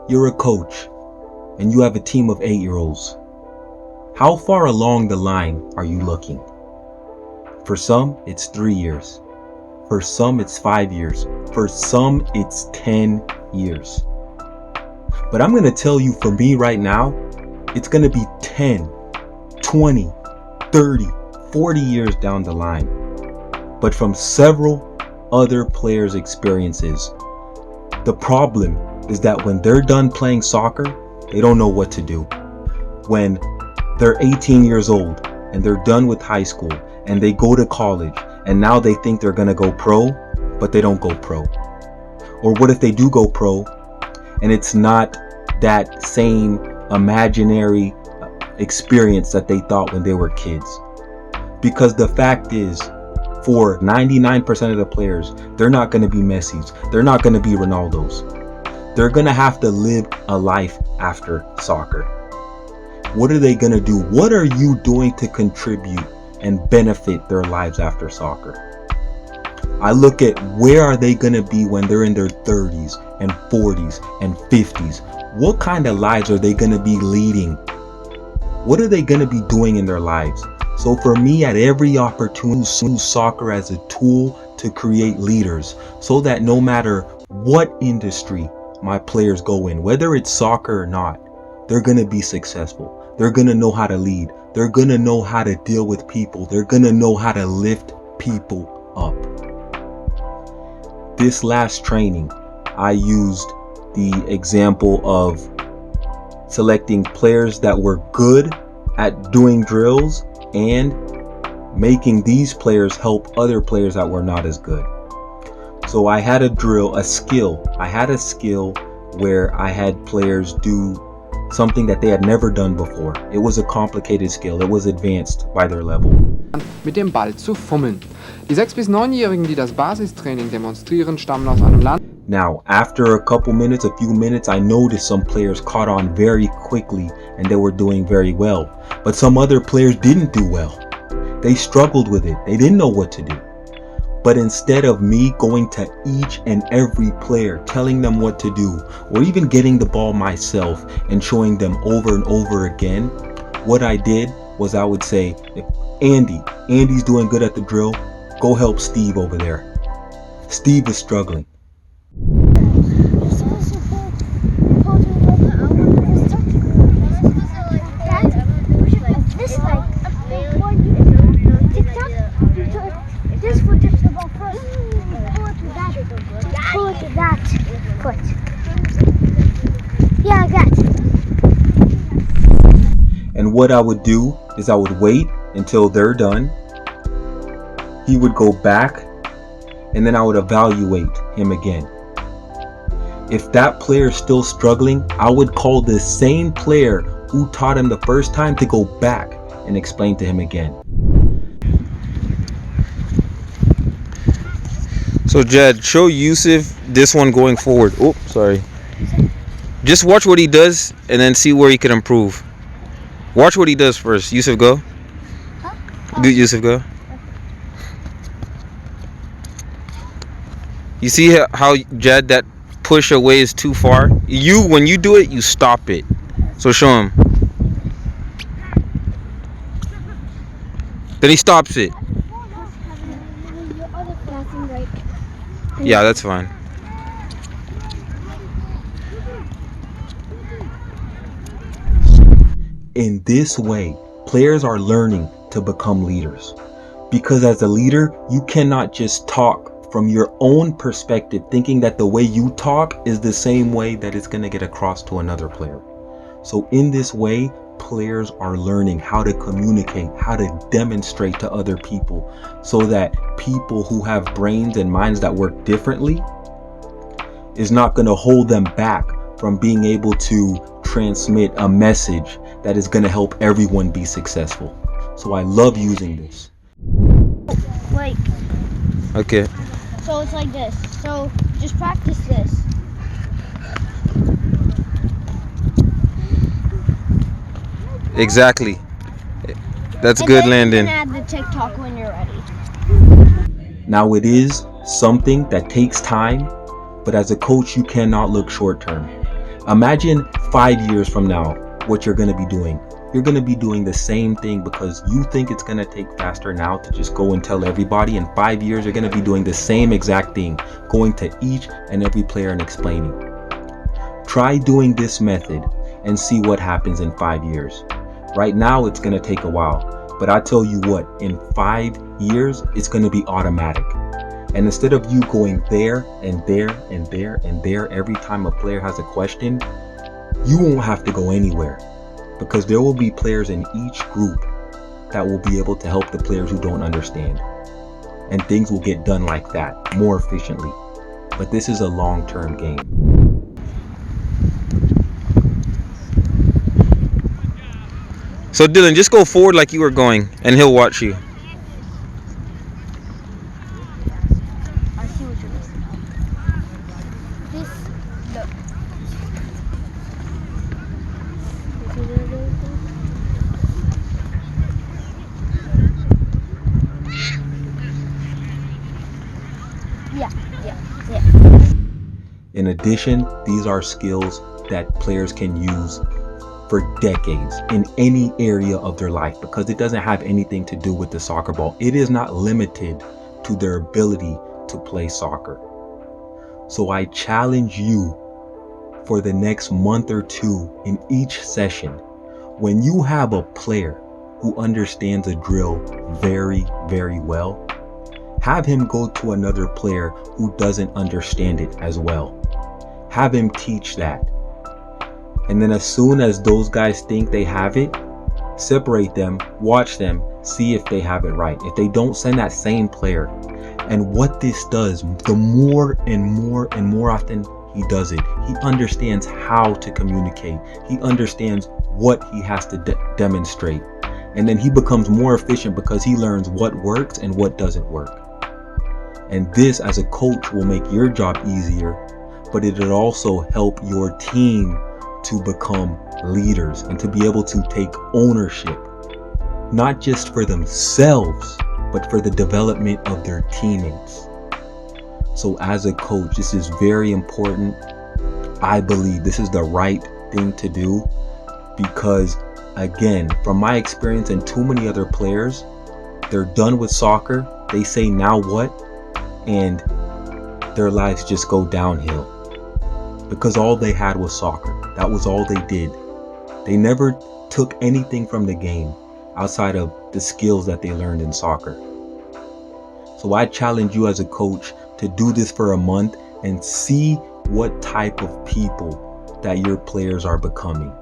You're a coach and you have a team of 8-year-olds. How far along the line are you looking? For some, it's 3 years. For some, it's 5 years. For some, it's 10 years. But I'm going to tell you, for me right now, it's going to be 10, 20, 30, 40 years down the line. But from several other players' experiences, the problem is that when they're done playing soccer, they don't know what to do. When they're 18 years old and they're done with high school and they go to college and now they think they're going to go pro, but they don't go pro. Or what if they do go pro and it's not that same imaginary experience that they thought when they were kids? Because the fact is, for 99% of the players, they're not going to be Messi's. They're not going to be Ronaldo's. They're going to have to live a life after soccer. What are they going to do? What are you doing to contribute and benefit their lives after soccer? I look at where are they going to be when they're in their 30s and 40s and 50s. What kind of lives are they going to be leading? What are they going to be doing in their lives? So for me, at every opportunity, use soccer as a tool to create leaders, so that no matter what industry my players go in, whether it's soccer or not, they're going to be successful. They're going to know how to lead. They're going to know how to deal with people. They're going to know how to lift people up. This last training, I used the example of selecting players that were good at doing drills and making these players help other players that were not as good. So I had a drill, a skill. I had a skill where I had players do something that they had never done before. It was a complicated skill. It was advanced by their level. Mit dem Ball zu fummeln. Die 6- bis 9-Jährigen, die das Basistraining demonstrieren, stammen aus einem Land. Now, after a few minutes, I noticed some players caught on very quickly and they were doing very well. But some other players didn't do well. They struggled with it. They didn't know what to do. But instead of me going to each and every player, telling them what to do, or even getting the ball myself and showing them over and over again, what I did was I would say, if Andy's doing good at the drill, go help Steve over there. Steve is struggling. And what I would do is I would wait until they're done. He would go back and then I would evaluate him again. If that player is still struggling, I would call the same player who taught him the first time to go back and explain to him again. So Jed, show Yusuf this one going forward. Oh, sorry. Just watch what he does and then see where he can improve. Watch what he does first. Yusuf, go. Good, Yusuf, go. You see how, Jed, that push away is too far? When you do it, you stop it. So show him. Then he stops it. Yeah, that's fine. In this way, players are learning to become leaders. Because as a leader, you cannot just talk from your own perspective, thinking that the way you talk is the same way that it's going to get across to another player. So in this way, players are learning how to communicate, how to demonstrate to other people, so that people who have brains and minds that work differently is not going to hold them back from being able to transmit a message that is going to help everyone be successful. So I love using this. Like, okay. So it's like this. So just practice this. Exactly. That's good, Landon. You can add the TikTok when you're ready. Now it is something that takes time, but as a coach, you cannot look short term. Imagine 5 years from now what you're going to be doing. You're going to be doing the same thing because you think it's going to take faster now to just go and tell everybody. In 5 years, you're going to be doing the same exact thing, going to each and every player and explaining. Try doing this method and see what happens in 5 years. Right now, it's going to take a while, but I tell you what, in 5 years, it's going to be automatic. And instead of you going there and there and there and there every time a player has a question, you won't have to go anywhere, because there will be players in each group that will be able to help the players who don't understand. And things will get done like that, more efficiently. But this is a long-term game. So Dylan, just go forward like you were going, and he'll watch you. I see what you're missing. This, look. You see where those are? Yeah. In addition, these are skills that players can use for decades in any area of their life, because it doesn't have anything to do with the soccer ball. It is not limited to their ability to play soccer. So I challenge you for the next month or two in each session, when you have a player who understands a drill very, very well, have him go to another player who doesn't understand it as well. Have him teach that. And then as soon as those guys think they have it, separate them, watch them, see if they have it right. If they don't, send that same player. And what this does, the more and more and more often he does it, he understands how to communicate. He understands what he has to demonstrate. And then he becomes more efficient because he learns what works and what doesn't work. And this, as a coach, will make your job easier, but it'll also help your team to become leaders and to be able to take ownership, not just for themselves, but for the development of their teammates. So as a coach, this is very important. I believe this is the right thing to do, because again, from my experience and too many other players, they're done with soccer. They say, now what? And their lives just go downhill, because all they had was soccer. That was all they did. They never took anything from the game outside of the skills that they learned in soccer. So I challenge you as a coach to do this for a month and see what type of people that your players are becoming.